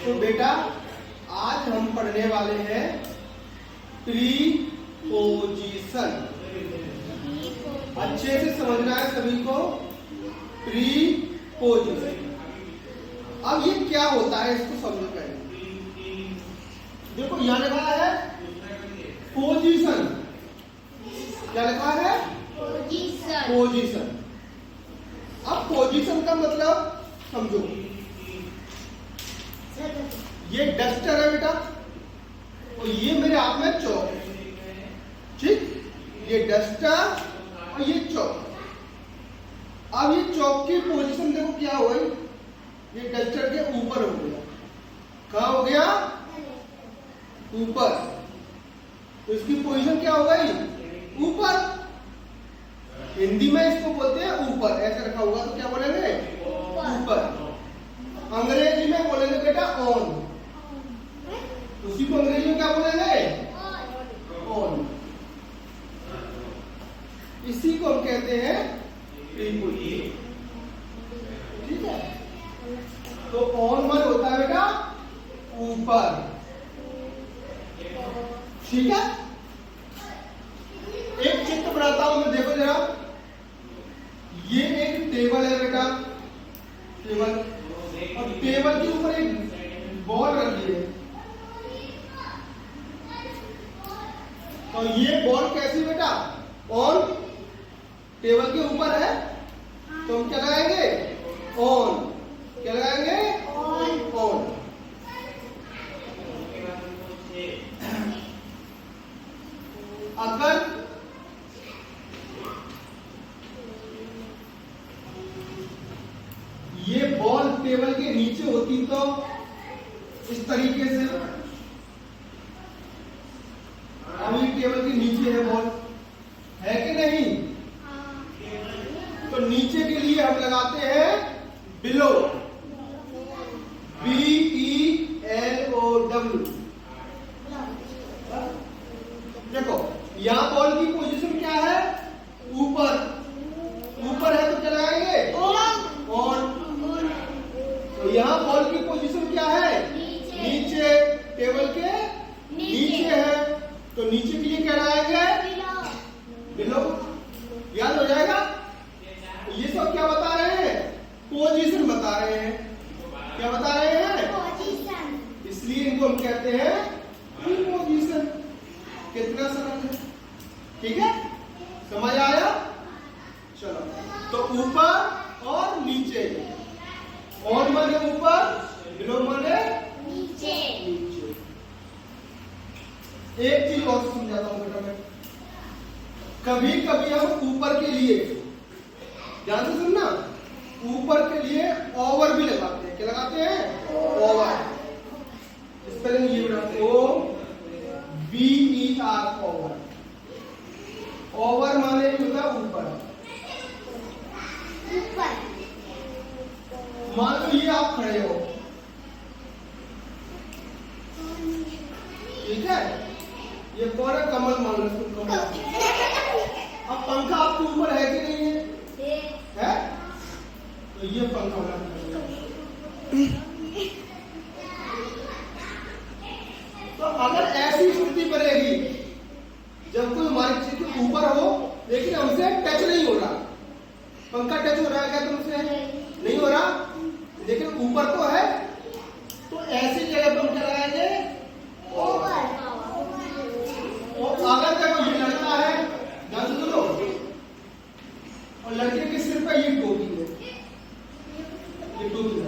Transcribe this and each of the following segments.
तो बेटा आज हम पढ़ने वाले हैं प्रीपोजिशन। अच्छे से समझना है सभी को। प्रीपोजिशन, अब ये क्या होता है इसको समझो पहले। देखो यहां लिखा है पोजीशन। क्या लिखा है? पोजीशन। अब पोजीशन का मतलब समझो। ये डस्टर है बेटा और ये मेरे हाथ में चौक है। ठीक, ये डस्टर और ये चौक। अब ये चौक की पोजीशन देखो क्या हुई, ये डस्टर के ऊपर हो गया। कहां हो गया? ऊपर। तो इसकी पोजीशन क्या हो गई? ऊपर। हिंदी में इसको बोलते हैं ऊपर। ऐसे रखा होगा तो क्या बोलेंगे? ऊपर। अंग्रेजी में बोलेंगे बेटा ऑन। उसी को अंग्रेजी में क्या बोलेंगे? ऑन। इसी को हम कहते हैं प्रीपोजिशन। ठीक है, तो ऑन मन होता है बेटा ऊपर। ठीक है, एक चित्र बनाता हूं मैं, देखो जरा। ये एक टेबल है बेटा, टेबल, और टेबल के ऊपर एक बॉल रखी है। तो ये बॉल कैसी बेटा? ऑन। टेबल के ऊपर है तो हम क्या लगाएंगे? ऑन। क्या लगाएंगे? ऑन। अगर ये बॉल टेबल के नीचे होती तो इस तरीके से। अब ये टेबल के नीचे है बॉल, है कि नहीं? तो नीचे के लिए हम लगाते हैं बिलो। BELOW। देखो यहां बॉल की पोजीशन क्या है? ऊपर। ऊपर है तो क्या लगाएंगे? ऑन। तो यहां बॉल की पोजीशन क्या है? नीचे। टेबल के नीचे है तो नीचे के लिए क्या लगाएंगे? बिलो। याद हो जाएगा? ये सब क्या बता रहे हैं? पोजीशन बता रहे हैं। क्या बता रहे हैं? पोजीशन। इसलिए इनको हम कहते हैं प्रीपोजिशन। कितना सरल है। ठीक है, समझ आया? चलो, तो ऊपर और नीचे। ऑन माने ऊपर, बिलो माने नीचे। एक चीज और समझाता हूं बेटा मैं। कभी कभी हम ऊपर के लिए, ध्यान से सुनना, ऊपर के लिए ओवर भी लगाते हैं। क्या लगाते हैं? ओवर। स्पेलिंग ये बनाते हैं OVER, ओवर। ओवर माने होता है ऊपर। मान लो ये आप खड़े हो, ठीक है? ये कौन है? कमल मान लो तुम कमल। अब पंखा आपके ऊपर है कि नहीं है? है? तो ये पंखा होना। तो अगर ऐसी स्थिति बनेगी जब कोई हमारी चीज के ऊपर हो लेकिन हमसे टच नहीं हो रहा, पंखा टच हो रहा है क्या तुमसे? नहीं हो रहा, लेकिन ऊपर तो है, तो ऐसी जगह पर हम क्या लगाएंगे? ओवर। और अगर देखो ये लड़का है, ध्यान से सुनो, और लड़के के सिर पर ये टोपी है, ये टोपी है।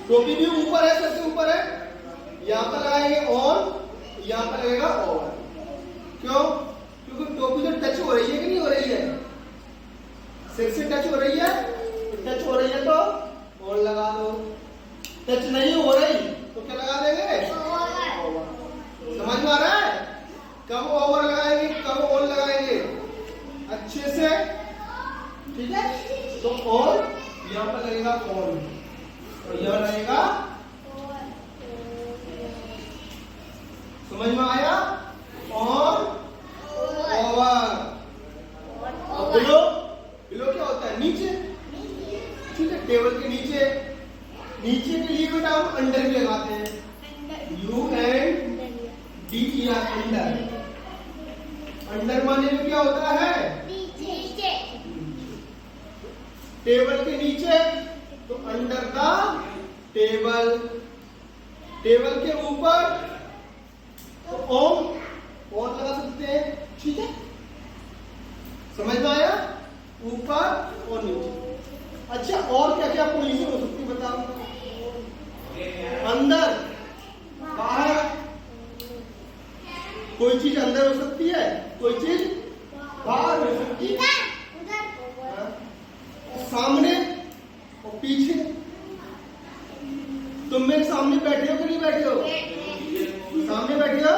टोपी भी ऊपर है, सबसे ऊपर है। यहां पर लगाएंगे ऑन, यहां पर लगेगा ओवर। क्यों? क्योंकि टोपी तो टच हो रही है कि नहीं हो रही है? सिर से टच हो रही है, टच हो रही है तो ऑन लगा दो। टच नहीं हो रही तो क्या लगा देंगे? ओवर। समझ में आ रहा है? कब ओवर लगाएंगे, कब ऑन लगाएंगे? अच्छे से। ठीक है, तो ऑन यहां पर लगेगा ऑन और यहां लगेगा। समझ में आया? On, over. और बिलो, बिलो क्या होता है? नीचे। ठीक है, टेबल के नीचे। नीचे के लिए बेटा हम अंडर भी लगाते हैं, UNDER, अंडर। अंडर माने में क्या होता है? नीचे। टेबल के नीचे, तो अंडर द टेबल। टेबल के ऊपर तो और लगा सकते हैं, ठीक है? समझ में आया? ऊपर और नीचे। अच्छा, और क्या क्या पोजीशन हो सकती है बताओ? अंदर, बाहर, कोई चीज अंदर हो सकती है, कोई चीज बाहर हो सकती है, सामने और पीछे। तुम मेरे सामने बैठे हो कि नहीं बैठे हो? सामने बैठे हो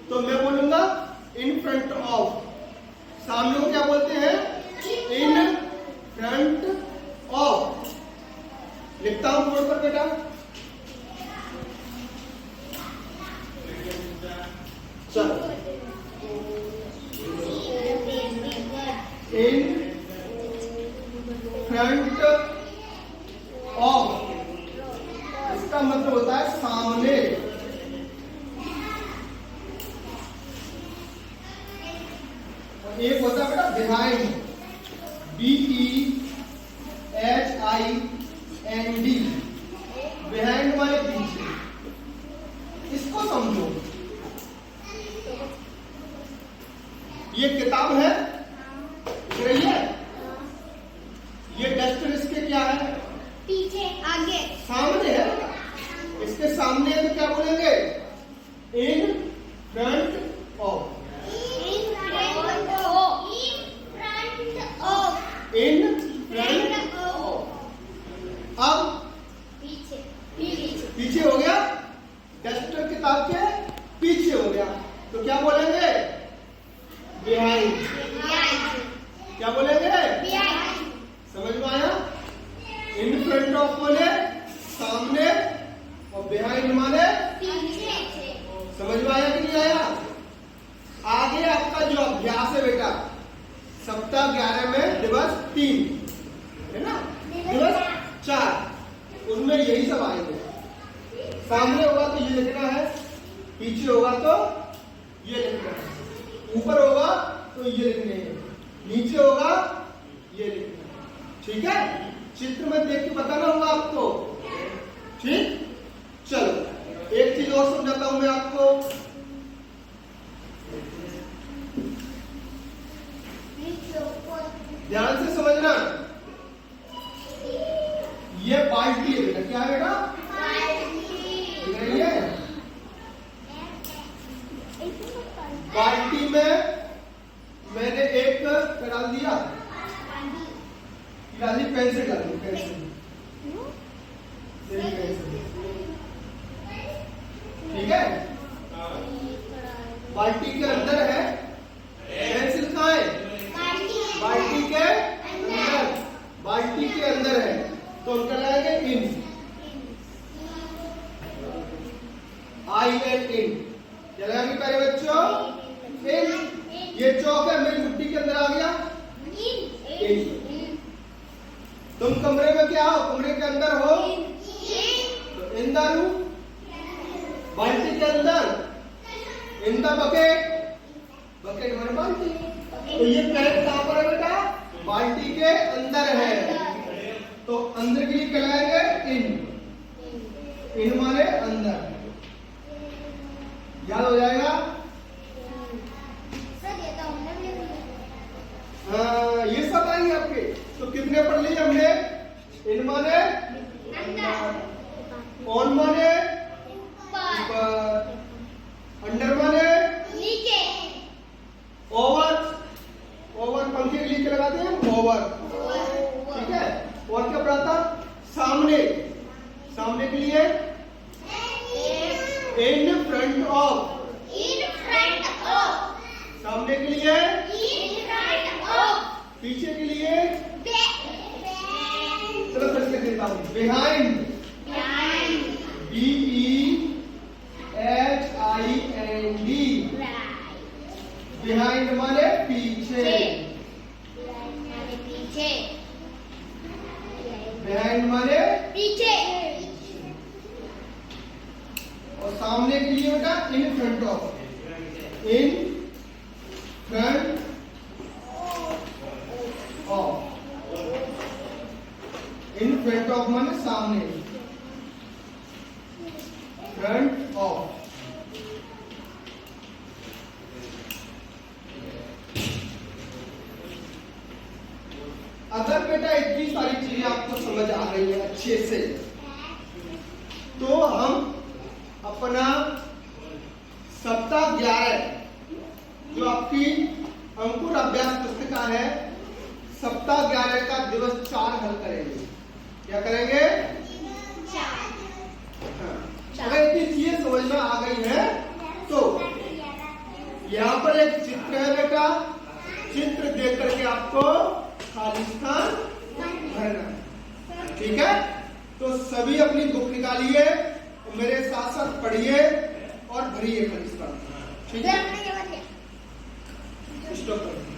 तो मैं बोलूंगा इन फ्रंट ऑफ। सामने को क्या बोलते हैं? In front of. लिखता हूं बोर्ड पर बेटा। चलो, इन फ्रंट ऑफ, इसका मतलब होता है सामने। और एक होता है बेटा बिहाइंड, BEHIND। बिहाइंड माने पीछे। इसको समझो, ये किताब है, दिख रही है? ये डस्टर इसके क्या है? पीछे, आगे, सामने है। इसके सामने है तो क्या बोलेंगे? In front of. In front of. अब पीछे हो गया, डस्टर किताब के पीछे हो गया, तो क्या बोलेंगे? बिहाइंड। क्या बोलेंगे? समझ में आया? इन फ्रंट ऑफ माने सामने और बिहाइंड माने पीछे। समझ में आया कि नहीं आया? आगे आपका जो अभ्यास है बेटा, सप्ताह 11 में दिवस 3 है ना, दिवस 4, उसमें यही सब आएंगे। सामने होगा तो ये लिखना है, पीछे होगा तो ये लिखना है, ऊपर होगा तो ये लिखने हैं, नीचे होगा ये लिखना है, ठीक है? चित्र में देख के बताना होगा आपको, ठीक? चलो, एक चीज और समझाता हूं मैं आपको। ध्यान से समझना। ये बाल्टी है बेटा, क्या है बेटा? दिख रही है? बाल्टी में मैंने एक डाल दिया, पेंसिल डाल दी, पेंसिल, ठीक है? बाल्टी के अंदर है, पेंसिल कहाँ है? बाल्टी के अंदर, बाल्टी के अंदर है, तो हम क्या लगाएंगे? इन, IN, इन। क्या लगाएंगे पहले बच्चों? इन। ये चौक है, मेरी मुट्ठी के अंदर आ गया, इन। तुम कमरे में क्या हो? कमरे के अंदर हो तो इन द रूम। बाल्टी के अंदर इन द बकेट, बकेट माने बाल्टी। तो ये पेन कहां पर है बेटा? बाल्टी के अंदर है, तो अंदर के लिए क्या लगाएंगे? इन माने अंदर। याद हो जाएगा? हाँ, ये सब आएंगे आपके। तो कितने पढ़ लिए हमने? इन माने ऑन माने ऊपर, अंडर माने नीचे, ओवर, ओवर पंखे के लिए क्या लगाते हैं? ओवर, ठीक है? और क्या पढ़ा था? सामने, सामने के लिए इन फ्रंट ऑफ, सामने के लिए, पीछे के लिए, चलो फिर से देता हूं, बिहाइंड, BEHIND, बिहाइंड माने पीछे, बिहाइंड माने पीछे और सामने के लिए बेटा in front of, in front of, in front of माने सामने, फ्रंट ऑफ। अगर बेटा इतनी सारी चीजें आपको समझ आ गई है अच्छे से, तो हम अपना सप्ताह 11 जो आपकी अंकुर अभ्यास पुस्तिका है, सप्ताह 11 का दिवस 4 हल करेंगे। क्या करेंगे? हाँ। अगर इतनी चीजें समझ में आ गई है तो यहाँ पर एक चित्र है बेटा, चित्र देख करके आपको खाली स्थान भरना, ठीक है? तो सभी अपनी बुक निकालिए, मेरे साथ साथ पढ़िए और भरिए खाली स्थान, ठीक है? स्टॉप करो।